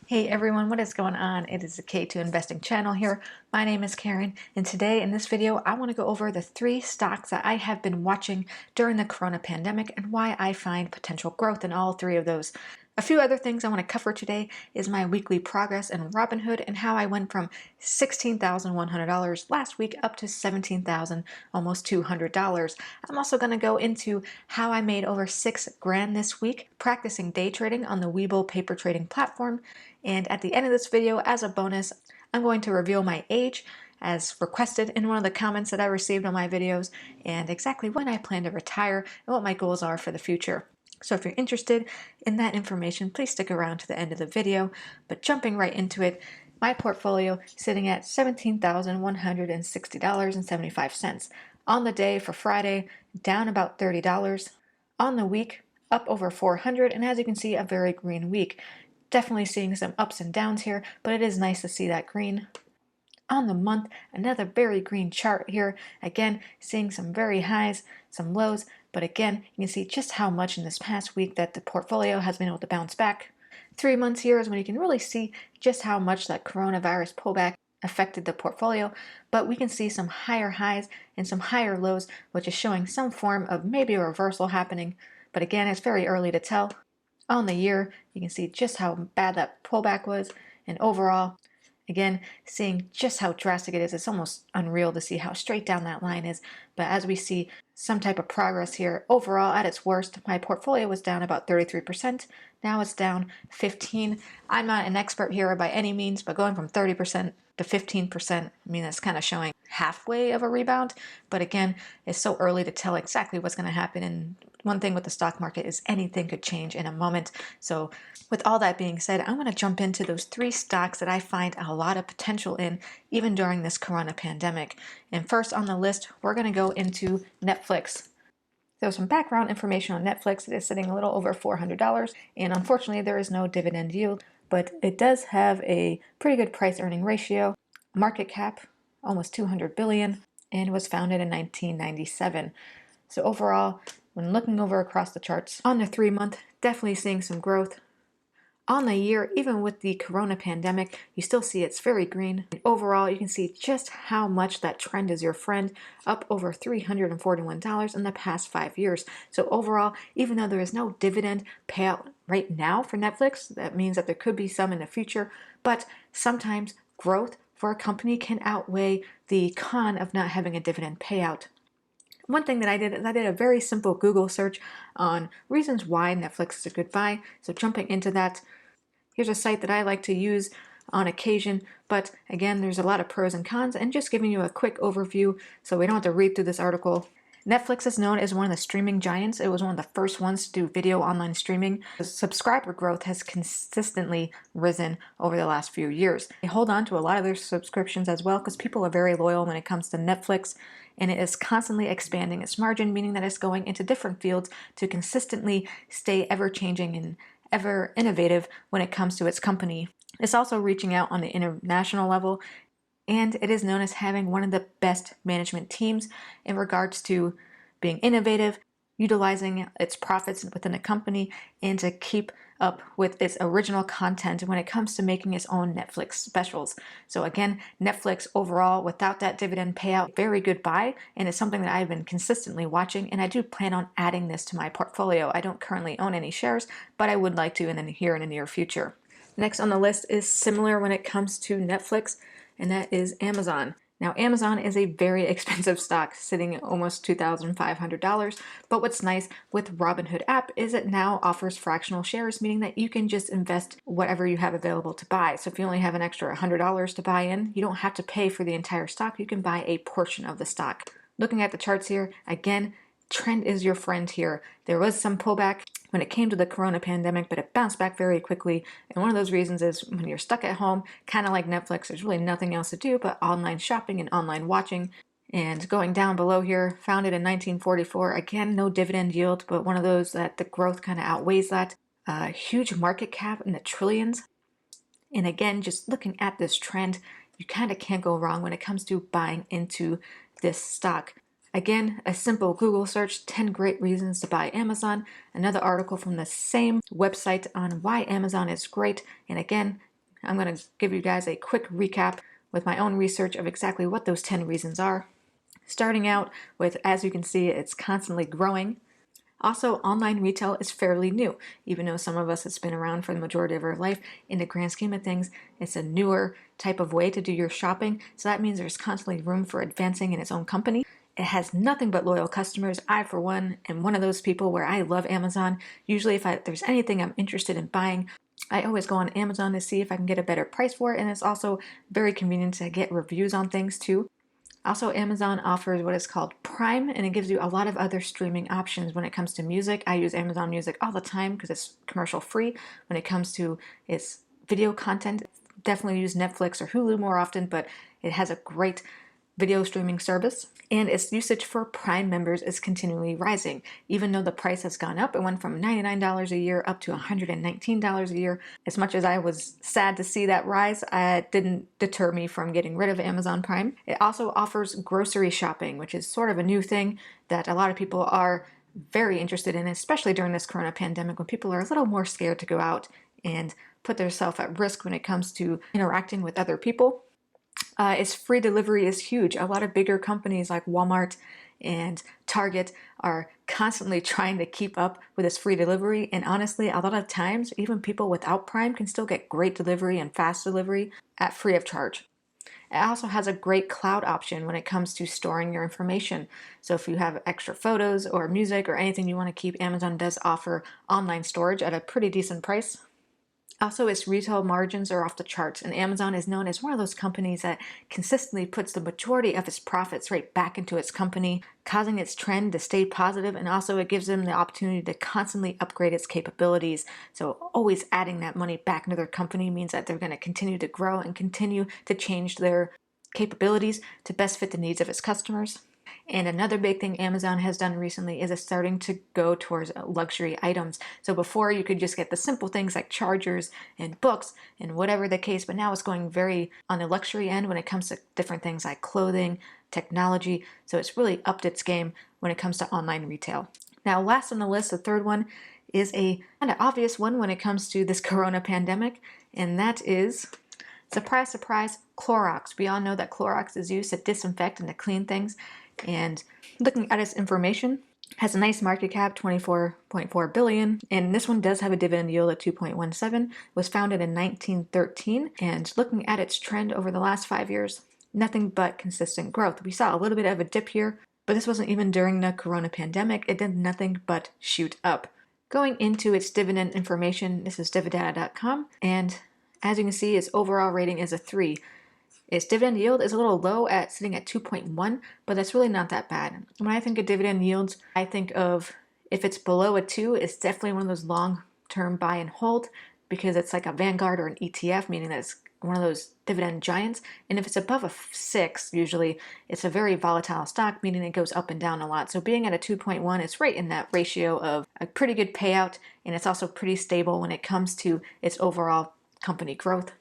Hey everyone, what is going on? It is the K2 Investing channel here. My name is Karen, and today in this video, I want to go over the 3 stocks that I have been watching during the corona pandemic and why I find potential growth in all 3 of those. A few other things I want to cover today is my weekly progress in Robinhood and how I went from $16,100 last week up to $17,000, almost $200. I'm also going to go into how I made over $6,000 this week practicing day trading on the WeBull paper trading platform. And at the end of this video, as a bonus, I'm going to reveal my age as requested in one of the comments that I received on my videos and exactly when I plan to retire and what my goals are for the future. So if you're interested in that information, please stick around to the end of the video. But jumping right into it, my portfolio sitting at $17,160.75. On the day for Friday, down about $30. On the week, up over $400, and as you can see, a very green week. Definitely seeing some ups and downs here, but it is nice to see that green. On the month, another very green chart here. Again, seeing some very highs, some lows, but again, you can see just how much in this past week that the portfolio has been able to bounce back. 3 months here is when you can really see just how much that coronavirus pullback affected the portfolio, but we can see some higher highs and some higher lows, which is showing some form of maybe a reversal happening, but again, it's very early to tell. On the year, you can see just how bad that pullback was, and overall, again, seeing just how drastic it is. It's almost unreal to see how straight down that line is. But as we see some type of progress here, overall, at its worst, my portfolio was down about 33%. Now it's down 15%. I'm not an expert here by any means, but going from 30% to 15%, I mean, that's kind of showing halfway of a rebound. But again, it's so early to tell exactly what's going to happen. And one thing with the stock market is anything could change in a moment. So with all that being said, I'm going to jump into those 3 stocks that I find a lot of potential in, even during this corona pandemic. And first on the list, we're going to go into Netflix. So some background information on Netflix. It is sitting a little over $400, and unfortunately there is no dividend yield, but it does have a pretty good price earning ratio. Market cap, almost $200 billion, and was founded in 1997. So overall, when looking over across the charts, on the 3-month, definitely seeing some growth. On the year, even with the corona pandemic, you still see it's very green. And overall, you can see just how much that trend is your friend, up over $341 in the past 5 years. So overall, even though there is no dividend payout right now for Netflix, that means that there could be some in the future, but sometimes growth for a company can outweigh the con of not having a dividend payout. One thing that I did is I did a very simple Google search on reasons why Netflix is a good buy. So jumping into that, here's a site that I like to use on occasion, but again, there's a lot of pros and cons, and just giving you a quick overview so we don't have to read through this article. Netflix is known as one of the streaming giants. It was one of the first ones to do video online streaming. The subscriber growth has consistently risen over the last few years. They hold on to a lot of their subscriptions as well because people are very loyal when it comes to Netflix, and it is constantly expanding its margin, meaning that it's going into different fields to consistently stay ever-changing and ever innovative when it comes to its company. It's also reaching out on the international level, and it is known as having one of the best management teams in regards to being innovative, utilizing its profits within the company, and to keep up with its original content when it comes to making its own Netflix specials. So again, Netflix overall, without that dividend payout, very good buy, and it's something that I've been consistently watching, and I do plan on adding this to my portfolio. I don't currently own any shares, but I would like to in the near future. Next on the list is similar when it comes to Netflix, and that is Amazon. Now, Amazon is a very expensive stock, sitting at almost $2,500. But what's nice with Robinhood app is it now offers fractional shares, meaning that you can just invest whatever you have available to buy. So if you only have an extra $100 to buy in, you don't have to pay for the entire stock. You can buy a portion of the stock. Looking at the charts here, again, trend is your friend here. There was some pullback when it came to the corona pandemic, but it bounced back very quickly. And one of those reasons is when you're stuck at home, kind of like Netflix, there's really nothing else to do but online shopping and online watching. And going down below here, founded in 1944, again, no dividend yield, but one of those that the growth kind of outweighs that. Huge market cap in the trillions. And again, just looking at this trend, you kind of can't go wrong when it comes to buying into this stock. Again, a simple Google search, 10 great reasons to buy Amazon. Another article from the same website on why Amazon is great. And again, I'm going to give you guys a quick recap with my own research of exactly what those 10 reasons are. Starting out with, as you can see, it's constantly growing. Also, online retail is fairly new. Even though some of us it's been around for the majority of our life, in the grand scheme of things, it's a newer type of way to do your shopping. So that means there's constantly room for advancing in its own company. It has nothing but loyal customers. I, for one, am one of those people where I love Amazon. Usually if there's anything I'm interested in buying, I always go on Amazon to see if I can get a better price for it. And it's also very convenient to get reviews on things too. Also, Amazon offers what is called Prime, and it gives you a lot of other streaming options when it comes to music. I use Amazon Music all the time because it's commercial free. When it comes to its video content, definitely use Netflix or Hulu more often, but it has a great video streaming service. And its usage for Prime members is continually rising. Even though the price has gone up, it went from $99 a year up to $119 a year. As much as I was sad to see that rise, it didn't deter me from getting rid of Amazon Prime. It also offers grocery shopping, which is sort of a new thing that a lot of people are very interested in, especially during this corona pandemic when people are a little more scared to go out and put themselves at risk when it comes to interacting with other people. Its free delivery is huge. A lot of bigger companies like Walmart and Target are constantly trying to keep up with its free delivery. And honestly, a lot of times, even people without Prime can still get great delivery and fast delivery at free of charge. It also has a great cloud option when it comes to storing your information. So if you have extra photos or music or anything you want to keep, Amazon does offer online storage at a pretty decent price. Also, its retail margins are off the charts, and Amazon is known as one of those companies that consistently puts the majority of its profits right back into its company, causing its trend to stay positive, and also it gives them the opportunity to constantly upgrade its capabilities. So always adding that money back into their company means that they're going to continue to grow and continue to change their capabilities to best fit the needs of its customers. And another big thing Amazon has done recently is it's starting to go towards luxury items. So before you could just get the simple things like chargers and books and whatever the case, but now it's going very on the luxury end when it comes to different things like clothing, technology. So it's really upped its game when it comes to online retail. Now, last on the list, the third one is a kind of obvious one when it comes to this corona pandemic, and that is, surprise, surprise, Clorox. We all know that Clorox is used to disinfect and to clean things. And looking at its information, has a nice market cap, 24.4 billion, and this one does have a dividend yield of 2.17. Was founded in 1913, and looking at its trend over the last 5 years, nothing but consistent growth. We saw a little bit of a dip here, but this wasn't even during the corona pandemic. It did nothing but shoot up. Going into its dividend information, this is dividend.com, and as you can see, its overall rating is a 3. Its dividend yield is a little low at sitting at 2.1, but that's really not that bad. When I think of dividend yields, I think of if it's below a 2, it's definitely one of those long-term buy and hold because it's like a Vanguard or an ETF, meaning that it's one of those dividend giants. And if it's above a 6, usually it's a very volatile stock, meaning it goes up and down a lot. So being at a 2.1, it's right in that ratio of a pretty good payout, and it's also pretty stable when it comes to its overall company growth.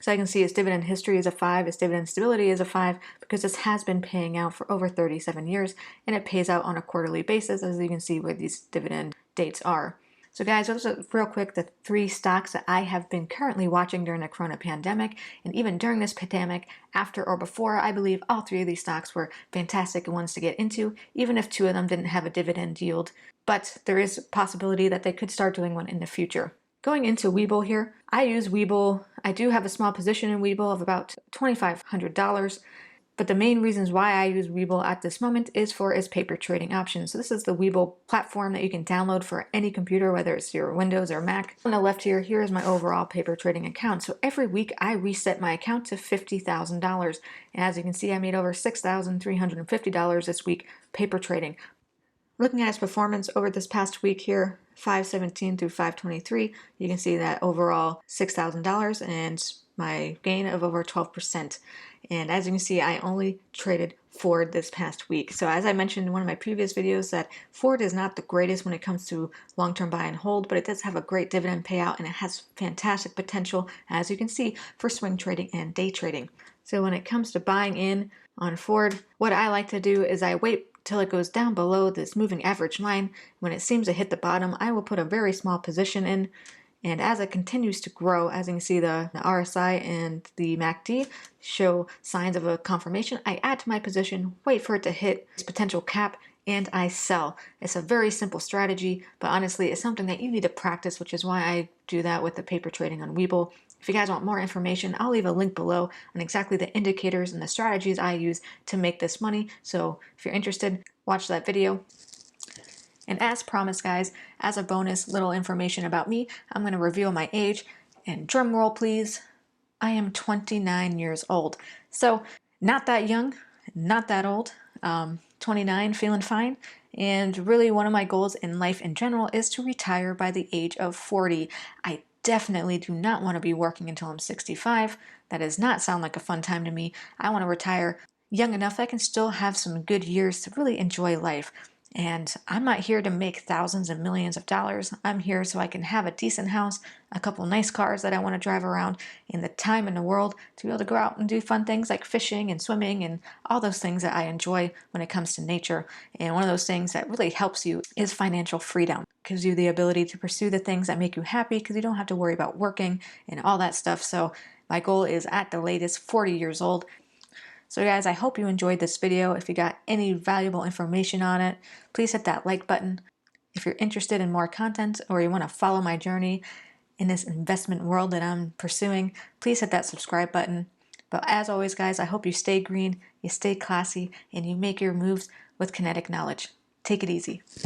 So I can see its dividend history is a 5, its dividend stability is a 5, because this has been paying out for over 37 years, and it pays out on a quarterly basis, as you can see where these dividend dates are. So guys, those are real quick the 3 stocks that I have been currently watching during the corona pandemic, and even during this pandemic, after or before, I believe all 3 of these stocks were fantastic ones to get into, even if 2 of them didn't have a dividend yield. But there is a possibility that they could start doing one in the future. Going into WeBull here, I use WeBull. I do have a small position in WeBull of about $2,500, but the main reasons why I use WeBull at this moment is for its paper trading options. So this is the WeBull platform that you can download for any computer, whether it's your Windows or Mac. On the left here, here's my overall paper trading account. So every week I reset my account to $50,000. And as you can see, I made over $6,350 this week paper trading. Looking at its performance over this past week here, 5/17 through 5/23, you can see that overall $6,000 and my gain of over 12%. And as you can see, I only traded Ford this past week. So as I mentioned in one of my previous videos, that Ford is not the greatest when it comes to long-term buy and hold, but it does have a great dividend payout and it has fantastic potential, as you can see, for swing trading and day trading. So when it comes to buying in on Ford, what I like to do is I wait till it goes down below this moving average line. When it seems to hit the bottom, I will put a very small position in, And as it continues to grow, as you can see, the RSI and the MACD show signs of a confirmation. I add to my position, wait for it to hit its potential cap, and I sell. It's a very simple strategy, but honestly, it's something that you need to practice, which is why I do that with the paper trading on WeBull. If you guys want more information, I'll leave a link below on exactly the indicators and the strategies I use to make this money. So if you're interested, watch that video. And as promised, guys, as a bonus little information about me, I'm going to reveal my age. And drum roll, please. I am 29 years old. So not that young, not that old. 29, feeling fine. And really one of my goals in life in general is to retire by the age of 40. I definitely do not want to be working until I'm 65. That does not sound like a fun time to me. I want to retire young enough that I can still have some good years to really enjoy life. And I'm not here to make thousands and millions of dollars. I'm here so I can have a decent house, a couple nice cars that I want to drive around, and the time in the world to be able to go out and do fun things like fishing and swimming and all those things that I enjoy when it comes to nature. And one of those things that really helps you is financial freedom. It gives you the ability to pursue the things that make you happy because you don't have to worry about working and all that stuff. So my goal is at the latest 40 years old. So guys, I hope you enjoyed this video. If you got any valuable information on it, please hit that like button. If you're interested in more content or you want to follow my journey in this investment world that I'm pursuing, please hit that subscribe button. But as always, guys, I hope you stay green, you stay classy, and you make your moves with kinetic knowledge. Take it easy.